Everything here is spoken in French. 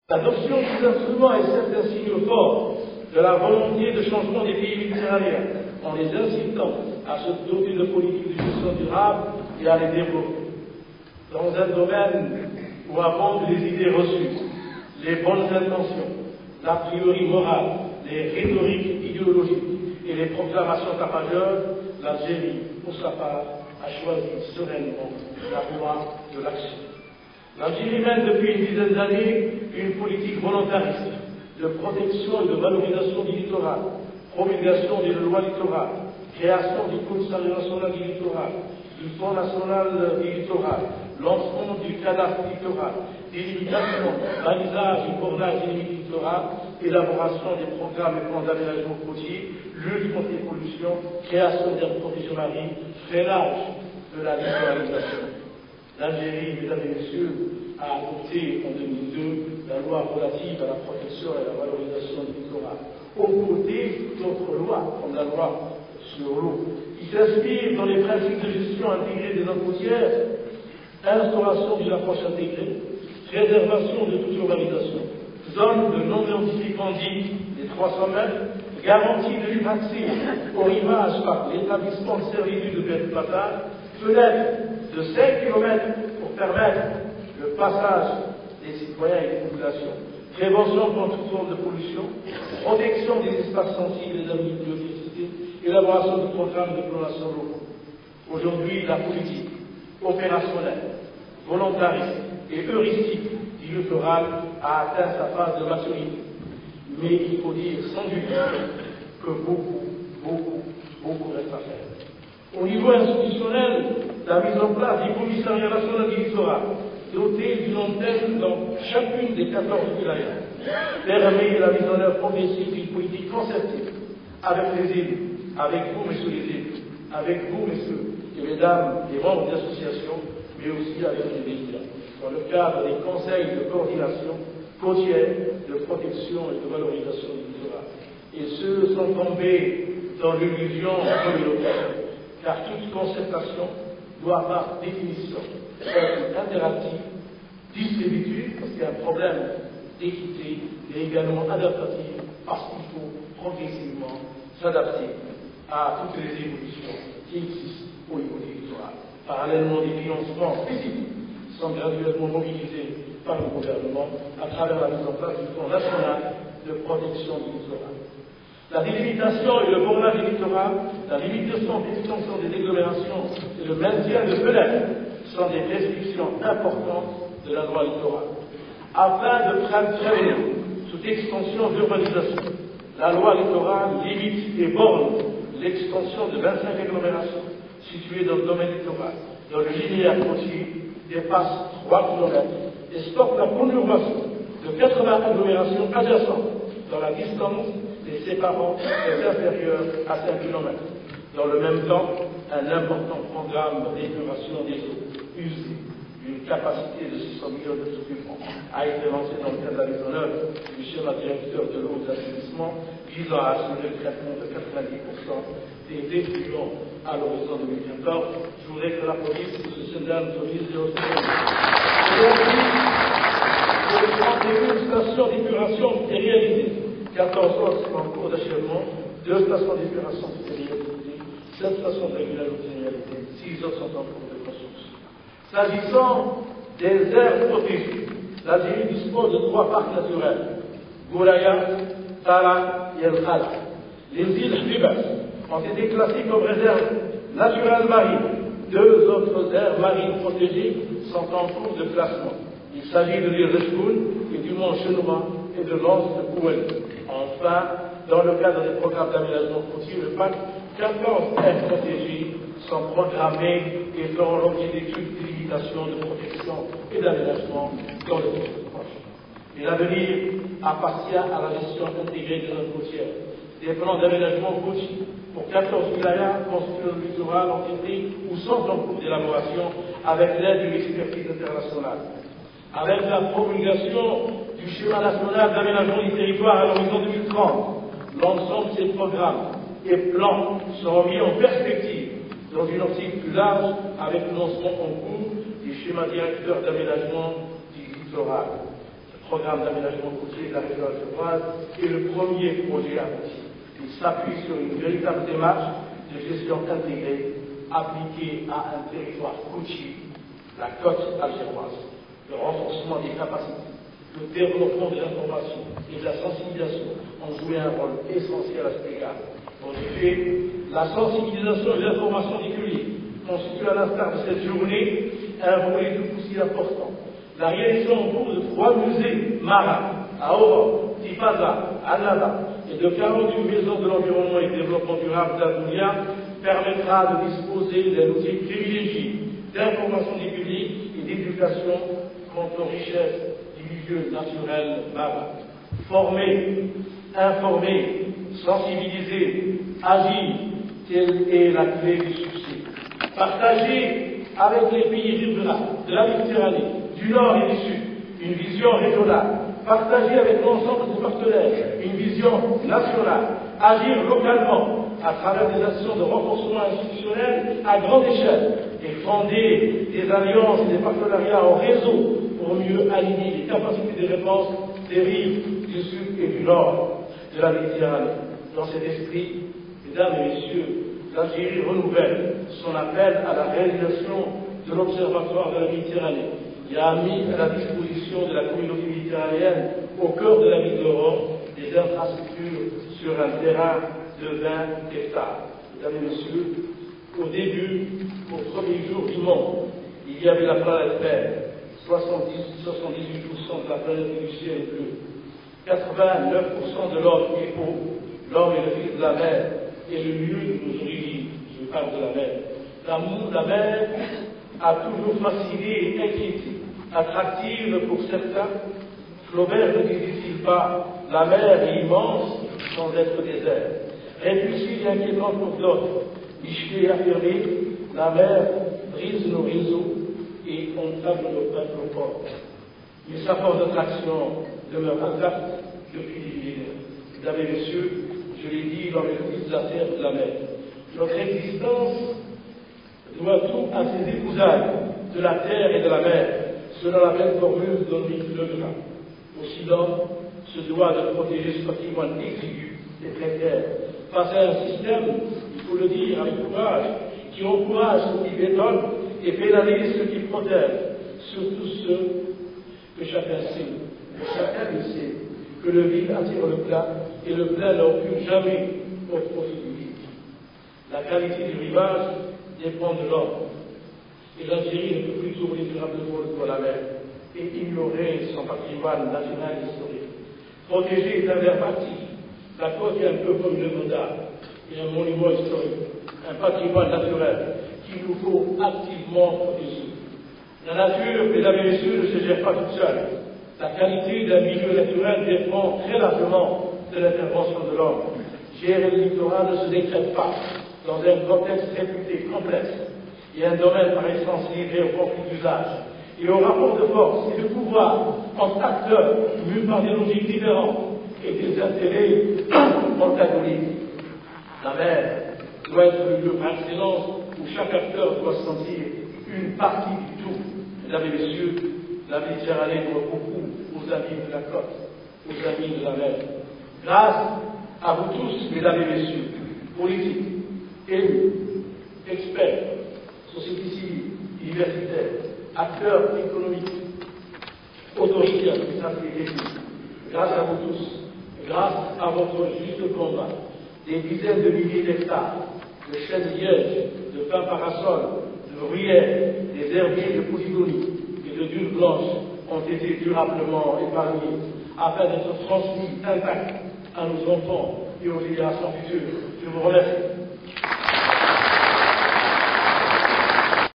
L'adoption de ces instruments est certes un signe fort de la volonté de changement des pays méditerranéens, en les incitant à se doter de politiques de gestion durable et à les développer. Dans un domaine où abondent les idées reçues, les bonnes intentions, l'a priori morale, les rhétoriques idéologiques et les proclamations tapageurs, l'Algérie, pour sa part, a choisi sereinement la voie de l'action. L'Algérie mène depuis une dizaine d'années une politique volontariste de protection et de valorisation du littoral, promulgation des lois littorales, création du Commissariat national du littoral, du Fonds national du littoral, lancement du cadastre littoral, délimitation, balisage et bornage des limites littorales, élaboration des programmes et plans d'aménagement côtier, lutte contre les pollutions, création d'aires de protection marine, freinage de la littoralisation. L'Algérie, mesdames et messieurs, a adopté en 2002 la loi relative à la protection et à la valorisation du littoral, aux côtés d'autres lois, comme la loi sur l'eau, qui s'inspire dans les principes de gestion intégrée des zones côtières, instauration d'une approche intégrée, préservation de toute urbanisation, zone de non-identifiant dit des 300 mètres, garantie de libre accès au rivage par l'établissement de servitude de passage, fenêtre de 5 km pour permettre le passage des citoyens et des populations, prévention contre toute forme de pollution, protection des espaces sensibles et de la biodiversité, élaboration de programmes de déploration locaux. Aujourd'hui, la politique opérationnelle, volontariste et heuristique du littoral a atteint sa phase de maturité. Mais il faut dire sans doute que beaucoup reste à faire. Au niveau institutionnel, la mise en place du Commissariat national du littoral, doté d'une antenne dans chacune des 14 wilayas, permet la mise en œuvre progressive d'une politique concertée avec les élus, avec vous, messieurs les élus, avec vous, messieurs et mesdames, les membres des associations, mais aussi avec les médias, dans le cadre des conseils de coordination côtière, de protection et de valorisation du littoral. Et ceux sont tombés dans l'illusion communautaire, car toute concertation doit par définition être interactive, distributive, parce qu'il y a un problème d'équité, mais également adaptative, parce qu'il faut progressivement s'adapter à toutes les évolutions qui existent au niveau du littoral. Parallèlement, des financements spécifiques sont graduellement mobilisés par le gouvernement à travers la mise en place du Fonds national de protection du littoral. La délimitation et le bornage du littoral, la limitation et l'extension des agglomérations et le maintien de fenêtres sont des restrictions importantes de la loi littorale. Afin de prévenir toute extension d'urbanisation, la loi littorale limite et borne l'extension de 25 agglomérations situées dans le domaine littoral, dont le linéaire côtier dépasse 3 km et stoppe la conurbation de 80 agglomérations adjacentes dans la distance les séparant est inférieur à 5 km. Dans le même temps, un important programme d'épuration des eaux usées d'une capacité de 600 millions de occupants a été lancé dans le cadre de la mise en œuvre du schéma directeur de l'eau et de l'assainissement visant à assurer le traitement de 90% des effluents à l'horizon 2014. Je voudrais que la police, M. Sendal, nous dise de aujourd'hui, les stations d'épuration est réalisée. 14 autres sont en cours d'achèvement, 2 stations d'épuration sont réalisées, 7 stations de régulation sont réalisées, 6 autres sont en cours de construction. S'agissant des aires protégées, l'Algérie dispose de 3 parcs naturels, Gouraya, Tara et El Khala. Les îles Ribas ont été classées comme réserve naturelle marine. 2 autres aires marines protégées sont en cours de classement. Il s'agit de l'île Reshkoun et du mont Chenoua et de l'anse de Kouel. Enfin, dans le cadre des programmes d'aménagement côtier, le PAC, 14 aires protégées sont programmées et feront l'objet d'études de limitation, de protection et d'aménagement dans le futur proche. Et l'avenir appartient à la gestion intégrée des zones côtières. Des plans d'aménagement côtier pour 14 wilayas constitués au littoral ont été ou sont en cours d'élaboration avec l'aide d'une expertise internationale. Avec la promulgation du schéma national d'aménagement du territoire à l'horizon 2030, l'ensemble de ces programmes et plans seront mis en perspective dans une optique plus large avec le lancement en cours du schéma directeur d'aménagement du littoral. Je programme d'aménagement côtier de la région alsaçoise, est le premier projet abouti. Il s'appuie sur une véritable démarche de gestion intégrée appliquée à un territoire côtier, la côte algéroise. Le renforcement des capacités, le développement de l'information et de la sensibilisation ont joué un rôle essentiel à cet égard. En effet, la sensibilisation et l'information des publics constituent à l'instar de cette journée un volet tout aussi important. La réalisation en cours de 3 musées marins à Oran, Tifaza, à Nada et de 41 maisons de l'environnement et du développement durable d'Adoulia permettra de disposer d'un outil privilégié d'information des publics et d'éducation quant aux richesses du milieu naturel marin. Former, informer, sensibiliser, agir, telle est la clé du succès. Partager avec les pays riverains de la Méditerranée, du Nord et du Sud, une vision régionale. Partager avec l'ensemble des partenaires une vision nationale. Agir localement à travers des actions de renforcement institutionnel à grande échelle et fonder des alliances et des partenariats en réseau pour mieux aligner les capacités de réponse des rives du Sud et du Nord de la Méditerranée. Dans cet esprit, mesdames et messieurs, l'Algérie renouvelle son appel à la réalisation de l'Observatoire de la Méditerranée et a mis à la disposition de la communauté méditerranéenne au cœur de la ville d'Oran des infrastructures sur un terrain de 20 hectares. Mesdames et messieurs, au début, au premier jour du monde, il y avait la planète Terre, 78% de la planète du ciel est bleu, 89% de l'homme est eau, l'homme est le fils de la mer et le lieu de nos origines. Je parle de la mer. L'amour de la mer a toujours fasciné et inquiété, attractive pour certains. Flaubert ne disait-il pas, la mer est immense sans être désert. Répulsive et inquiétante pour d'autres. Michelet affirmé, la mer brise nos réseaux et entame nos ports. Mais sa force d'attraction demeure intacte depuis des millénaires. Mesdames et messieurs, je l'ai dit dans le quiz de la terre et de la mer. Notre existence doit tout à ces épousailles de la terre et de la mer, selon la belle formule d'Henri Legrand. Aussi l'homme se doit de protéger ce patrimoine exigu et précaire face à un système, il faut le dire avec courage, qui encourage ceux qui bétonnent et pénalise ceux qui protègent, surtout ceux que chacun sait. Chacun le sait que le vide attire le plat et le plat n'occupe jamais au profit du vide. La qualité du rivage dépend de l'homme. Et l'Algérie ne peut plus tourner durablement le dos à la mer et ignorer son patrimoine national et historique. Protéger est un verbe actif. La côte est un peu comme une montagne et un monument historique, un patrimoine naturel qu'il nous faut activement protéger. La nature, mesdames et messieurs, ne se gère pas toute seule. La qualité d'un milieu naturel dépend très largement de l'intervention de l'homme. Gérer le littoral ne se décrète pas dans un contexte réputé complexe et un domaine par essence livré au conflit d'usage et au rapport de force et de pouvoir entre acteurs mus par des logiques différentes et des intérêts antagoniques. La mer doit être le lieu par excellence où chaque acteur doit se sentir une partie du tout. Mesdames et messieurs, la Méditerranée doit beaucoup aux amis de la côte, aux amis de la mer. Grâce à vous tous, mesdames et messieurs, politiques, élus, experts, société civile, universitaires, acteurs économiques, autorités administratives, grâce à vous tous, grâce à votre juste combat, des dizaines de milliers d'hectares de chênes lièges, de pins parasols, de bruyères, des herbiers de Posidonie et de dunes blanches ont été durablement épargnés afin d'être transmis intacts à nos enfants et aux générations futures. Je vous remercie.